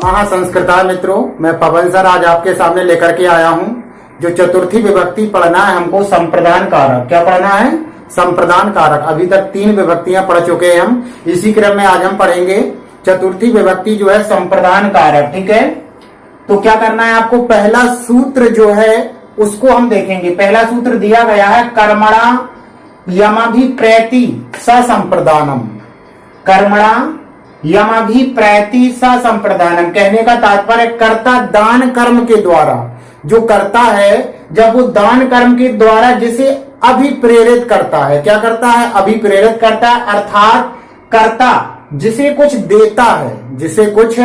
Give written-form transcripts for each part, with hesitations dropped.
महासंस्कृता मित्रों, मैं पवन सर आज आपके सामने लेकर के आया हूं। जो चतुर्थी विभक्ति पढ़ना है हमको संप्रदान कारक। क्या पढ़ना है? संप्रदान कारक। अभी तक 3 विभक्तियां पढ़ चुके हैं हम। इसी क्रम में आज हम पढ़ेंगे चतुर्थी विभक्ति जो है संप्रदान कारक। ठीक है, तो क्या करना है आपको? पहला सूत्र जो है उसको हम देखेंगे। पहला सूत्र दिया गया है कर्मणा यमभिप्रैति ससंप्रदानम। कर्मणा यमभिप्रैति ससंप्रदानम कहने का तात्पर्य कर्ता दान कर्म के द्वारा, जो करता है जब वो दान कर्म के द्वारा जिसे अभिप्रेरित करता है। क्या करता है? अभिप्रेरित करता है, अर्थात कर्ता जिसे कुछ देता है, जिसे कुछ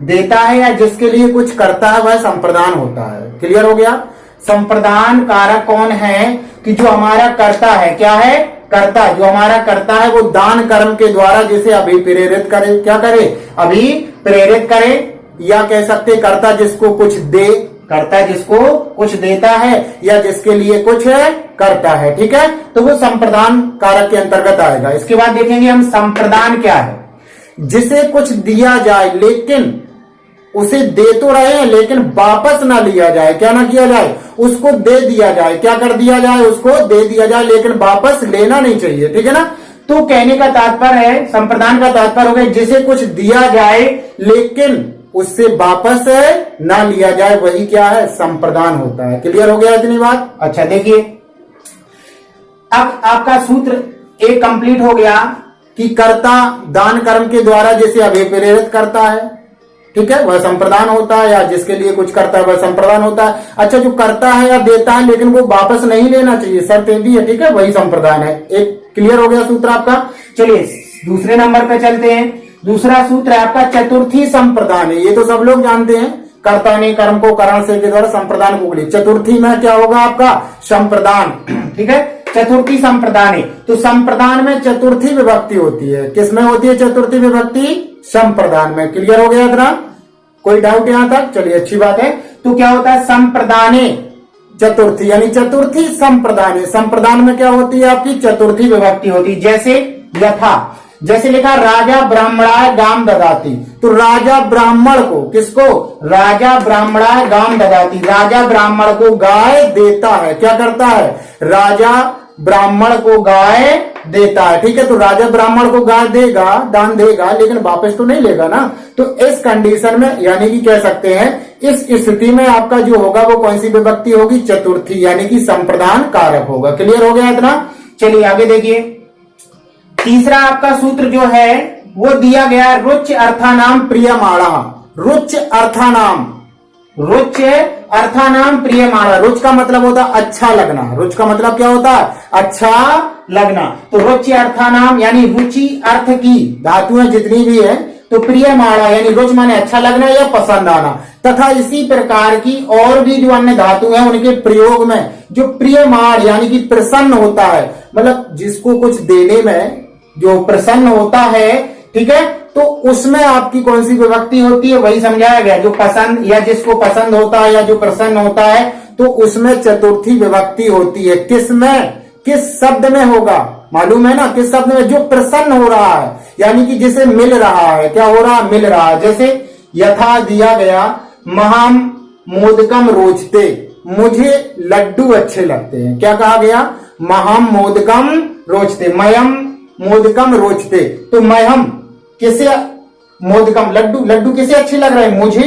देता है या जिसके लिए कुछ करता है, वह संप्रदान होता है। क्लियर हो गया? संप्रदान कारक कौन है? कि जो हमारा कर्ता है। क्या है? कर्ता। जो हमारा कर्ता है वो दान कर्म के द्वारा जिसे अभिप्रेरित करे। क्या करे? अभिप्रेरित करे, या कह सकते कर्ता जिसको कुछ दे, कर्ता जिसको कुछ देता है या जिसके लिए कुछ करता है। ठीक है, तो वो संप्रदान कारक के अंतर्गत आएगा। इसके बाद देखेंगे हम संप्रदान क्या है। जिसे कुछ दिया जाए लेकिन उसे दे तो रहे हैं लेकिन वापस ना लिया जाए। क्या ना किया जाए? उसको दे दिया जाए। क्या कर दिया जाए? उसको दे दिया जाए, लेकिन वापस लेना नहीं चाहिए। ठीक है ना? तो कहने का तात्पर्य है, संप्रदान का तात्पर्य हो गया जिसे कुछ दिया जाए लेकिन उससे वापस ना लिया जाए, वही क्या है? संप्रदान होता है। क्लियर हो गया इतनी बात? अच्छा, देखिए अब आपका सूत्र एक कंप्लीट हो गया कि कर्ता दान कर्म के द्वारा जिसे अभिप्रेरित करता है, ठीक है, वह संप्रदान होता है, या जिसके लिए कुछ करता है वह संप्रदान होता है। अच्छा, जो करता है या देता है लेकिन वो वापस नहीं लेना चाहिए, शर्त भी है, ठीक है, वही संप्रदान है। एक क्लियर हो गया सूत्र आपका। चलिए दूसरे नंबर पे चलते हैं। दूसरा सूत्र है आपका चतुर्थी संप्रदान है। ये तो सब लोग जानते हैं, कर्ता ने कर्म को करण से के द्वारा संप्रदान को बोले। चतुर्थी में क्या होगा आपका? संप्रदान। ठीक है, चतुर्थी संप्रदान है। तो संप्रदान में चतुर्थी विभक्ति होती है। किसमें होती है चतुर्थी विभक्ति? संप्रदान में। क्लियर हो गया इतना? कोई डाउट यहां तक? चलिए अच्छी बात है। तो क्या होता है? संप्रदाने चतुर्थी, यानी चतुर्थी संप्रदान। संप्रदान में क्या होती है आपकी? चतुर्थी विभक्ति होती है। जैसे यथा, जैसे लिखा राजा ब्राह्मणाय गाम ददाती, तो राजा ब्राह्मण को, किसको? राजा ब्राह्मणाय गाम ददाती, राजा ब्राह्मण को गाय देता है। क्या करता है? राजा ब्राह्मण को गाय देता है। ठीक है, तो राजा ब्राह्मण को गाय देगा, दान देगा, लेकिन वापस तो नहीं लेगा ना। तो इस कंडीशन में यानी कि कह सकते हैं इस स्थिति में आपका जो होगा वो कौन सी विभक्ति होगी? चतुर्थी, यानी कि संप्रदान कारक होगा। क्लियर हो गया इतना? चलिए आगे देखिए। तीसरा आपका सूत्र जो है वो दिया गया रुच अर्थानाम प्रियमाणा। रुच अर्थानाम, रुच अर्थानाम प्रियमाणा। रुच का मतलब होता है अच्छा लगना। रुच का मतलब क्या होता है? अच्छा लगना। तो रुचि अर्थानाम यानी रुचि अर्थ की धातुएं जितनी भी है, तो प्रियमाणा यानी रुच माने अच्छा लगना या पसंद आना, तथा इसी प्रकार की और भी जो अन्य धातु है उनके प्रयोग में जो प्रियमाण यानी कि प्रसन्न होता है, मतलब जिसको कुछ देने में जो प्रसन्न होता है, ठीक है, तो उसमें आपकी कौन सी विभक्ति होती है वही समझाया गया। जो पसंद या जिसको पसंद होता है या जो प्रसन्न होता है, तो उसमें चतुर्थी विभक्ति होती है। किसमें? किस शब्द में होगा? मालूम है ना किस शब्द में? जो प्रसन्न हो रहा है, यानी कि जिसे मिल रहा है। क्या हो रहा है? मिल रहा है। जैसे यथा दिया गया महाम मोदकम रोचते, मुझे लड्डू अच्छे लगते हैं। क्या कहा गया? महाम मोदकम रोचते, मयम मोदकम रोचते। तो महम किसे? मोदकम लड्डू, लड्डू किसे अच्छे लग रहे हैं? मुझे।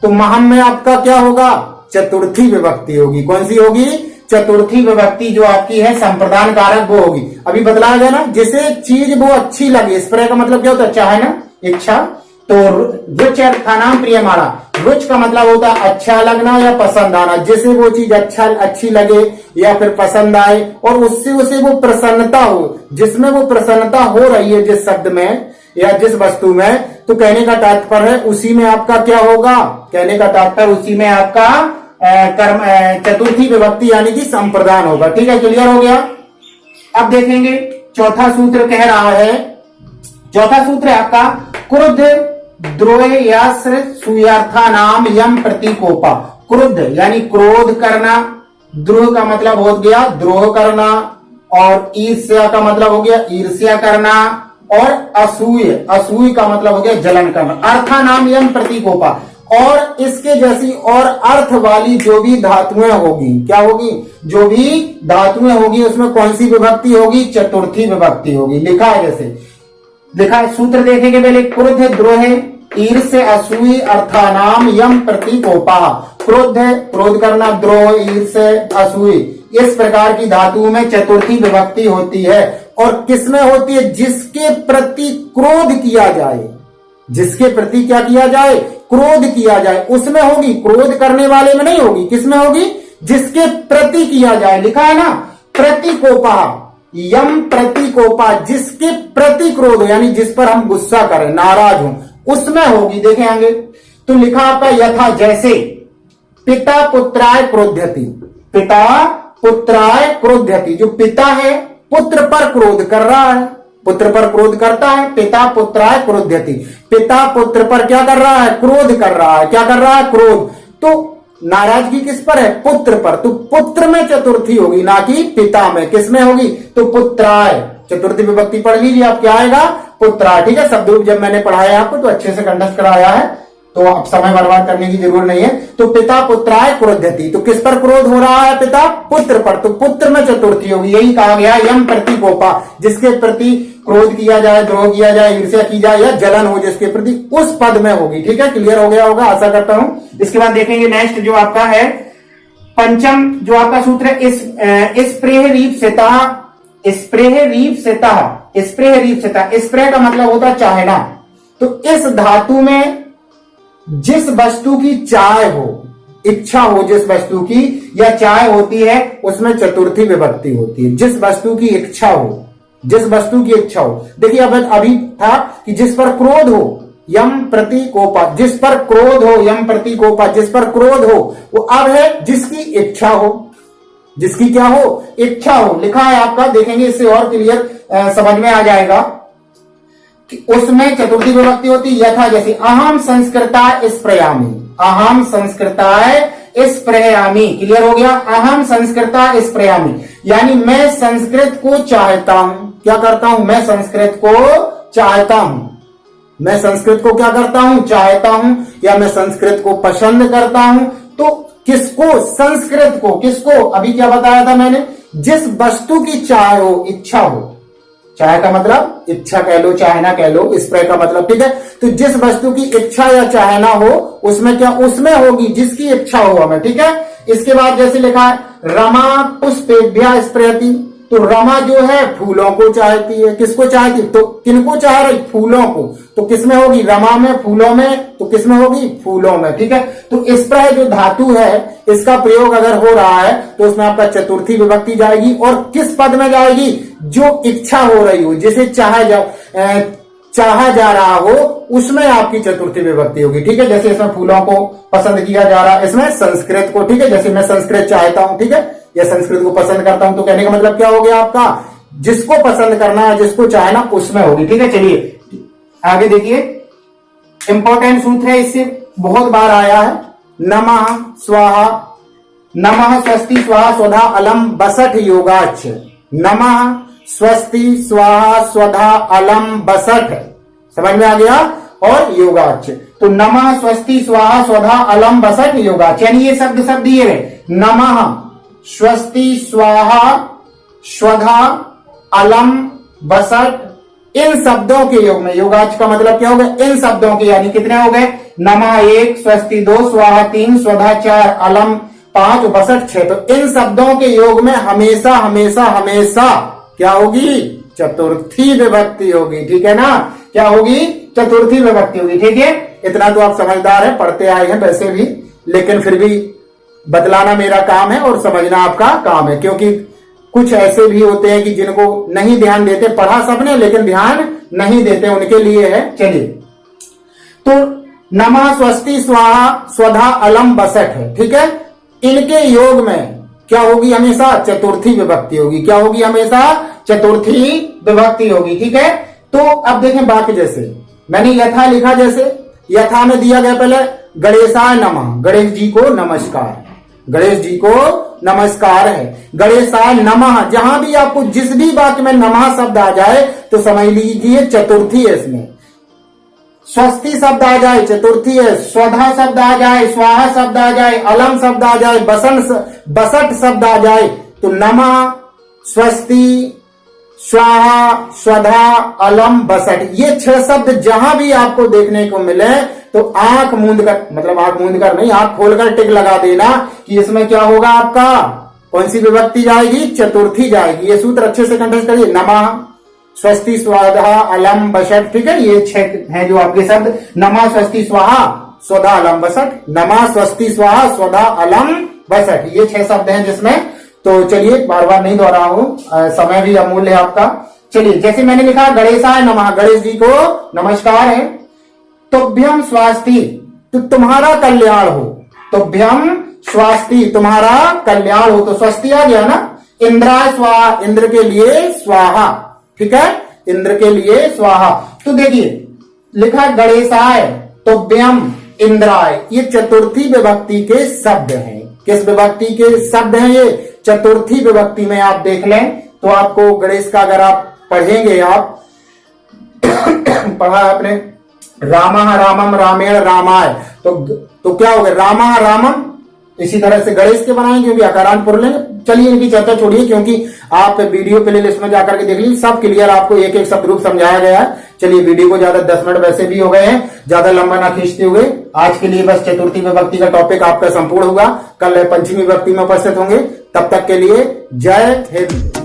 तो महम में आपका क्या होगा? चतुर्थी विभक्ति होगी। कौन सी होगी? चतुर्थी विभक्ति जो आपकी है संप्रदान कारक वो होगी। अभी बतलाया गया ना, जिसे चीज वो अच्छी लगे, इस प्रकार का मतलब क्या होता है? चाहे ना, इच्छा। तो रुच अर्थानाम प्रियमाणा, रुच का मतलब होता है अच्छा लगना या पसंद आना, जिसे वो चीज अच्छी लगे या फिर पसंद आए और उससे उसे वो प्रसन्नता हो, जिसमें वो प्रसन्नता हो रही है जिस शब्द में या जिस वस्तु में। तो कहने का तात्पर्य है उसी में आपका क्या होगा? कहने का तात्पर्य उसी में आपका कर्म चतुर्थी विभक्ति यानी कि संप्रदान होगा। ठीक है, क्लियर हो गया? अब देखेंगे चौथा सूत्र कह रहा है। चौथा सूत्र है आपका क्रुद्ध द्रोह यास्र सुयर्था नाम यम प्रतीकोपा। क्रुद्ध यानी क्रोध करना, द्रोह का मतलब हो गया द्रोह करना, और ईर्ष्या का मतलब हो गया ईर्ष्या करना, और असूय, असूय का मतलब हो गया जलन करना। अर्थानाम यम प्रतीकोपा, और इसके जैसी और अर्थ वाली जो भी धातुएं होगी, क्या होगी, जो भी धातुएं होगी उसमें कौन सी विभक्ति होगी, चतुर्थी विभक्ति होगी। लिखा है जैसे, लिखा है, सूत्र देखेंगे पहले, क्रोध द्रोह ईर्ष्य असूय अर्थानाम यम प्रतीकोपा। क्रोध है क्रोध करना, द्रोह ईर्ष्य असूय, इस प्रकार की धातुओं में चतुर्थी विभक्ति होती है। और किसमें होती है, जिसके प्रति क्रोध किया जाए, जिसके प्रति क्या किया जाए, क्रोध किया जाए, उसमें होगी, क्रोध करने वाले में नहीं होगी। किसमें होगी, जिसके प्रति किया जाए। लिखा है ना, प्रतिकोपा, यम प्रतिकोपा, जिसके प्रति क्रोध हो, यानी जिस पर हम गुस्सा करें, नाराज हो, उसमें होगी। देखें आगे, तो लिखा आपका यथा जैसे, पिता पुत्राय क्रोध्यति, पिता पुत्राय क्रोध्यति, जो पिता है पुत्र पर क्रोध कर रहा है, पुत्र पर क्रोध करता है, पिता पुत्राय क्रोध्यति, पिता पुत्र पर क्या कर रहा है, क्रोध कर रहा है। क्या कर रहा है, क्रोध। तो नाराजगी किस पर है, पुत्र पर, तो पुत्र में चतुर्थी होगी, ना कि पिता में। किसमें होगी, तो पुत्राय, चतुर्थी विभक्ति पढ़ लीजिए आप, क्या आएगा, पुत्राय। ठीक है, शब्द रूप जब मैंने पढ़ाया आपको तो अच्छे से कंठस्थ कराया है, तो अब समय बर्बाद करने की जरूरत नहीं है। तो पिता पुत्राय क्रोध्यति, तो किस पर क्रोध हो रहा है, पिता पुत्र पर, तो पुत्र में चतुर्थी होगी। यही कहा गया यम प्रतिकोपा, जिसके प्रति क्रोध किया जाए, द्रोह किया जाए, ईर्ष्या की जाए या जलन हो जिसके प्रति, उस पद में होगी। ठीक है, क्लियर हो गया होगा, आशा करता हूं। इसके बाद देखेंगे नेक्स्ट जो आपका है पंचम, जो आपका सूत्र है, इस स्प्रेह रीप्सिता, स्प्रेह रीप्सिता, स्प्रेह रीप्सिता, स्प्रे का मतलब होता है चाहना। तो इस धातु में जिस वस्तु की चाह हो, इच्छा हो, जिस वस्तु की या चाह होती है, उसमें चतुर्थी विभक्ति होती है। जिस वस्तु की इच्छा हो, जिस वस्तु की इच्छा हो। देखिए अब अभी था कि जिस पर क्रोध हो, यम प्रतिकोपा, जिस पर क्रोध हो, यम प्रतिकोपा, जिस पर क्रोध हो, वो अब है जिसकी इच्छा हो, जिसकी क्या हो, इच्छा हो। लिखा है आपका, देखेंगे इससे और क्लियर समझ में आ जाएगा कि उसमें चतुर्थी विभक्ति होती यथा जैसे, अहम संस्कृता स्प्रयामि, अहम संस्कृताय स्प्रयामि। क्लियर हो गया, अहम संस्कृता स्प्रयामि, यानी मैं संस्कृत को चाहता हूं। क्या करता हूं, मैं संस्कृत को चाहता हूं, मैं संस्कृत को क्या करता हूं, चाहता हूं, या मैं संस्कृत को पसंद करता हूं। तो किसको, संस्कृत को, किसको, अभी क्या बताया था मैंने, जिस वस्तु की चाह हो, इच्छा हो, चाह का मतलब इच्छा कह लो, चाहना कह लो, स्प्रे का मतलब। ठीक है, तो जिस वस्तु की इच्छा या चाहना हो, उसमें क्या, उसमें होगी जिसकी इच्छा हो हमें। ठीक है, इसके बाद जैसे लिखा है रमा पुष्पेभ्या स्प्रयति, तो रमा जो है फूलों को चाहती है। किसको चाहती, तो किनको चाह रही, फूलों को। तो किसमें होगी, रमा में, फूलों में, तो किसमें होगी, फूलों में। ठीक है, तो स्प्रह जो धातु है, इसका प्रयोग अगर हो रहा है तो उसमें आपका चतुर्थी विभक्ति जाएगी। और किस पद में जाएगी, जो इच्छा हो रही हो, जिसे चाहा जा रहा हो, उसमें आपकी चतुर्थी विभक्ति होगी। ठीक है, जैसे इसमें फूलों को पसंद किया जा रहा है, इसमें संस्कृत को। ठीक है, जैसे मैं संस्कृत चाहता हूं, ठीक है, या संस्कृत को पसंद करता हूं, तो कहने का मतलब क्या हो गया आपका, जिसको पसंद करना है, जिसको चाहना, उसमें होगी। ठीक है, चलिए आगे देखिए, इंपॉर्टेंट सूत्र है, इससे बहुत बार आया है, नमः स्वाहा, नमः स्वस्ति स्वाहा स्वधा अलम बसठ योगाच, नमः स्वस्ति स्वाहा स्वधा अलम बसठ, समझ में आ गया, और योगाच। तो नमः स्वस्ति स्वाहा स्वधा अलम बसठ योगाच, यानी ये शब्द दिए है, नमः स्वस्ति स्वाहा स्वधा अलम बसठ, इन शब्दों के योग में, योगाच का मतलब क्या होगा, इन शब्दों के, यानी कितने हो गए, नमः 1, स्वस्ति 2, स्वाहा 3, स्वधा 4, अलम 5, बसठ 6। तो इन शब्दों के योग में हमेशा हमेशा हमेशा क्या होगी, चतुर्थी विभक्ति होगी। ठीक है ना, क्या होगी, चतुर्थी विभक्ति होगी। ठीक है, इतना तो आप समझदार है, पढ़ते आए हैं वैसे भी, लेकिन फिर भी बदलाना मेरा काम है और समझना आपका काम है, क्योंकि कुछ ऐसे भी होते हैं कि जिनको नहीं ध्यान देते, पढ़ा सबने लेकिन ध्यान नहीं देते, उनके लिए है। चलिए, तो नमः स्वस्ति स्वाहा स्वधा अलम बसठ है। ठीक है, इनके योग में क्या होगी, हमेशा चतुर्थी विभक्ति होगी। क्या होगी, हमेशा चतुर्थी विभक्ति होगी। ठीक है, तो अब देखें बाकी, जैसे मैंने यथा लिखा, जैसे यथा में दिया गया पहले गणेशाय नमः, गणेश जी को नमस्कार, गणेश जी को नमस्कार है। गणेशाय नमः, जहां भी आपको जिस भी वाक्य में नमः शब्द आ जाए तो समझ लीजिए चतुर्थी है इसमें। स्वस्ति शब्द आ जाए चतुर्थी है, स्वधा शब्द आ जाए, स्वाहा शब्द आ जाए, अलम शब्द आ जाए, बसट शब्द आ जाए तो नमः, स्वस्ति, स्वाहा, स्वधा, अलम, बसट, ये 6 शब्द जहां भी आपको देखने को मिले तो आंख मूंद कर, मतलब आंख मूंद कर नहीं, आंख खोलकर टिक लगा देना कि इसमें क्या होगा आपका, कौन सी विभक्ति जाएगी, चतुर्थी जाएगी। ये सूत्र अच्छे से कंठस्थ करिए, नमः, स्वस्ति, स्वाहा, अलम, बसट, ठीक है, ये 6 हैं जो आपके शब्द, नमः, स्वस्ति, स्वाहा, स्वधा, अलम, बसट, नमः, स्वस्ति, स्वाहा, स्वधा, अलम, बसट, ये 6 शब्द हैं जिसमें। तो चलिए बार बार नहीं दोहराऊं, समय भी अमूल्य है आपका। चलिए जैसे मैंने लिखा गणेशाय नमः, गणेश जी को नमस्कार है। तुभ्यम स्वास्ति, तो तुम्हारा कल्याण हो, तुभ्यम स्वास्ति, तुम्हारा कल्याण हो, तो स्वस्ति आ गया ना। इंद्राय स्वाहा, इंद्र के लिए स्वाहा, ठीक है, इंद्र के लिए स्वाहा। तो देखिए लिखा गणेशाय, तुभ्यम, इंद्राय, ये चतुर्थी विभक्ति के शब्द हैं। किस विभक्ति के शब्द हैं ये, चतुर्थी विभक्ति में आप देख लें तो आपको गणेश का अगर आप पढ़ेंगे, आप पढ़ा आपने रामः रामम रामेण रामाय, तो क्या हो गया, रामः रामम, इसी तरह से गणेश के बनाएंगे क्योंकि आकारांत पुल्लिंग। चलिए इनकी चर्चा छोड़िए क्योंकि आप वीडियो प्ले लिस्ट में जाकर के देख लीजिए, सब क्लियर आपको एक एक शब्द रूप समझाया गया है। चलिए वीडियो को ज्यादा 10 मिनट वैसे भी हो गए हैं, ज्यादा लंबा ना खींचते हुए आज के लिए बस चतुर्थी विभक्ति का टॉपिक आपका संपूर्ण होगा। कल पंचमी विभक्ति में उपस्थित होंगे, तब तक के लिए जय हिंद।